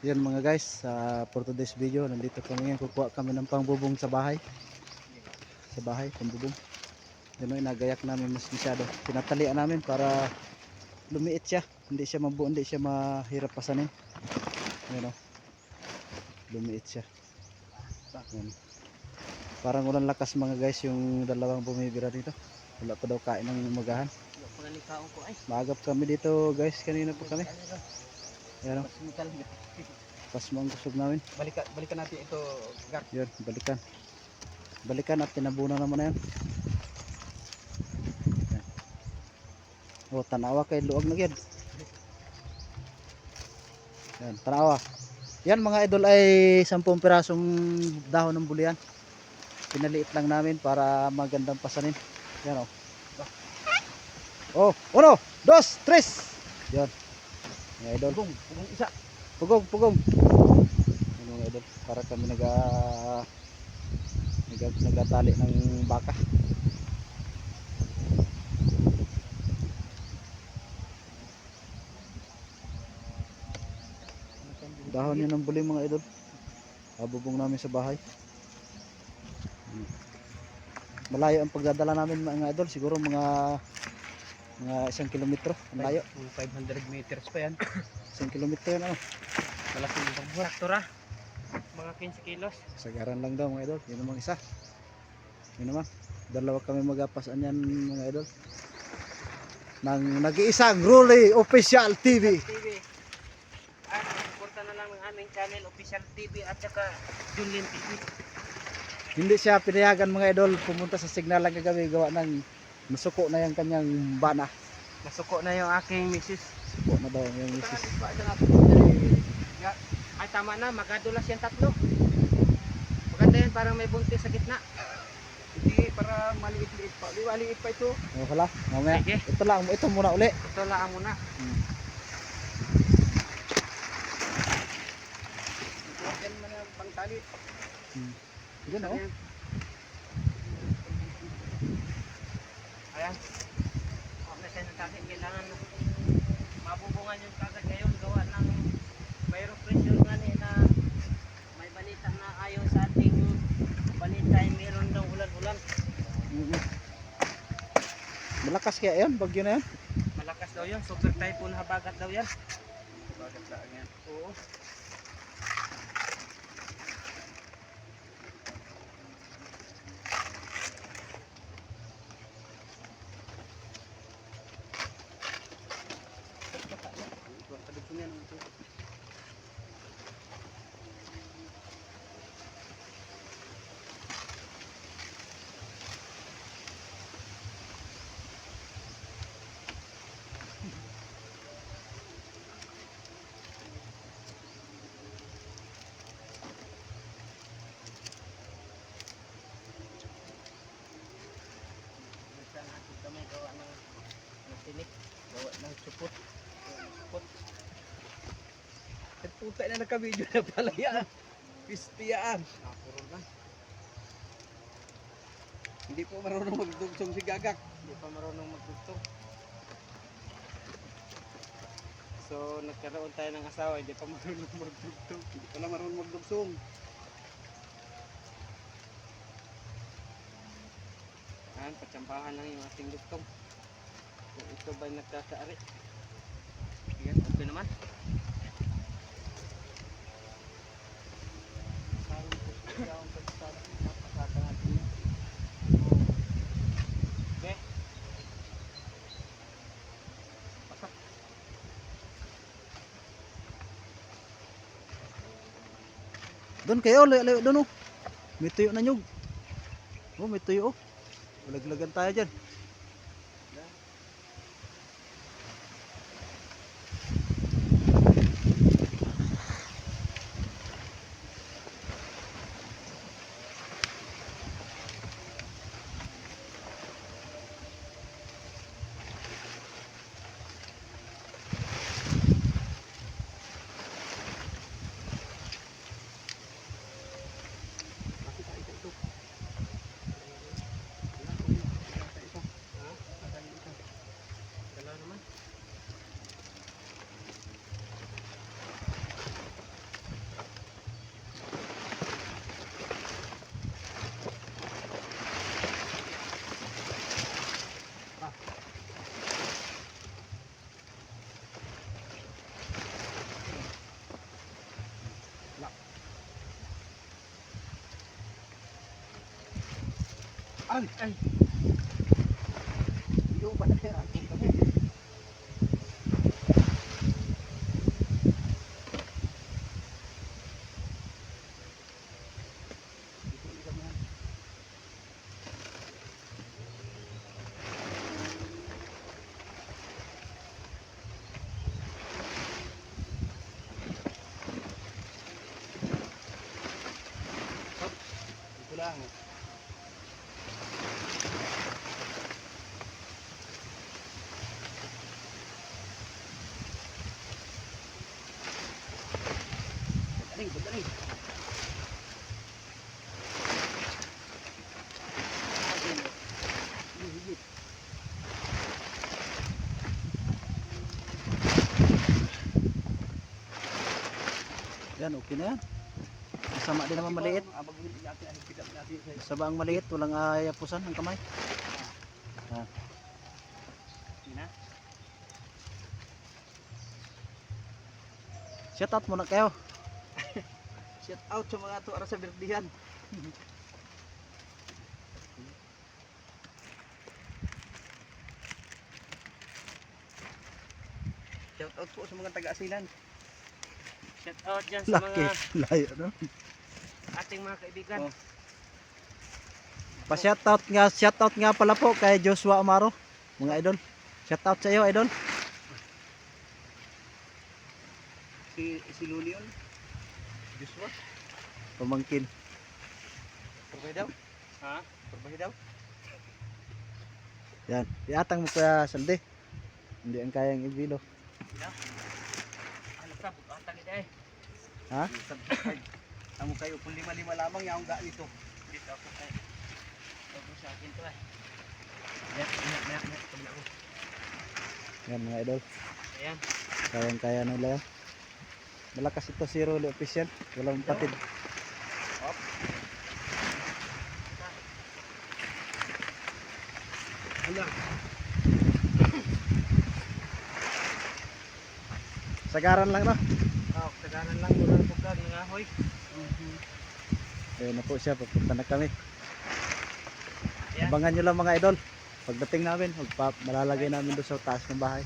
Yan mga guys, for today's video, nandito kami ngayon, kukuha kami ng pangbubong sa bahay. Sa bahay, pangbubong. Yun o, inagayak namin mas masyado. Tinatalian namin para lumiit siya. Hindi siya mabuo, hindi siya mahirap pasanin. Yun o, lumiit siya. Yun. Parang walang lakas mga guys yung dalawang bumibira dito. Wala pa daw kain ng umagahan. Maagap kami dito guys, kanina pa kami. Yan o, pasmo ang kusog namin. Balikan natin ito, Gar. Yun, balikan at tinabunan naman na yan. O, tanawa kay luwag na yan. Yan, tanawa. Yan mga idol ay 10 pirasong dahon ng bulian. Pinaliit lang namin para magandang pasanin. Yan o. Oh, 1, 2, 3. Yan. Mga idol. Pugong isa. Pugong. Ano mga idol, para kami nagatali ng baka. Dahon yun ng buling mga idol. Abubong namin sa bahay. Malayo ang pagdadala namin mga idol, siguro mga 1 kilometro ang layo. 500 meters pa yan. 1 kilometro yan ano. Malaking traktora. Mga 15 kilos. Sagaran lang daw mga idol. Yun naman isa. Yun naman. Dalawa kami magapasan yan mga idol. Nang nag-iisang Rolly Official TV. At suporta na lang ng aming channel, Official TV at saka Junlin TV. Hindi siya pinayagan mga idol pumunta sa signalan kagabi gawa ng masuko na yung kanyang bana. Nasuko na yung aking misis. Suko na daw yung misis. Ay tama na, magadulas yan 3. Maganda yan, parang may buntis sa gitna. Hindi, para maliit-liit pa. Di maliit pa ito. O hala, mamaya. Sige. Ito muna uli. Ito lang muna. Yan mo na yung pangtali. Yan o. Ayan. Okay, siya ng tali. Kailangan mabubungan yung kagad ngayon. Gawa ng mayroong pressure nga na may balita na ayon sa ating balita ay mayroon daw ulan-ulan. Malakas kaya yan, bagyo na yan. Malakas daw yun. Super typhoon habagat daw yan. Habagat lang yan. Oo. Kami gawa ng tinik, gawa ng supot. At puta na naka-video na pala yan. Pistiyaan. Puro na. Hindi po marunong magdugtong si Gagak. Hindi pa marunong magdugtong. So nagkaroon tayo ng asawa, hindi pa marunong magdugtong. Hindi pala marunong magdugtong. Ayan, patsampahan lang yung ating dugtong. Kung ito ba'y nagkakaari. Ayan, okay naman. Okay. Pasak. Doon kayo, layo doon o. May tuyo na nyug. Oh, may tuyo o. Malaglagan tayo dyan. Ay. Iyo pa na kaya. Ito lang. Galing, galing. Yan, okay na yan. Masama din naman maliit. Sa baang maliit, walang ayapusan ang kamay. Ah. Na. Shout out muna kayo. Shout out sa mga tuara sa Berdihan. Shout out po sa mga taga-asilan. Shout out dyan sa Laki, mga layo no? ating mga kaibigan. Oh. Pa-shout out nga pala po kay Joshua Amaro, mga idol. Shout out sa iyo, idol. Si Lulion. Joshua. Pamangkin. Purbahay daw? Ha? Purbahay daw? Yan, iatang mo kaya Salde. Hindi ang kayang ibilo. Ano ka? Bukatan kita eh. Ha? Amo kayo kung 5-5 lamang yaong ga nito. Dito ako kay. Bago sa akin to eh. Yak. Kabila ko. Yan mga idol. Ayan. Kayang kaya nila yan. Malakas ito si Rolly Official. Walang patid. Hop. Hala. Sagaran lang no. Oh, taganan lang murang bukag ng ahoy. Ayun na po siya, papunta na kami. Ayan. Abangan nyo lang mga idol. Pagdating namin, malalagay namin doon sa taas ng bahay.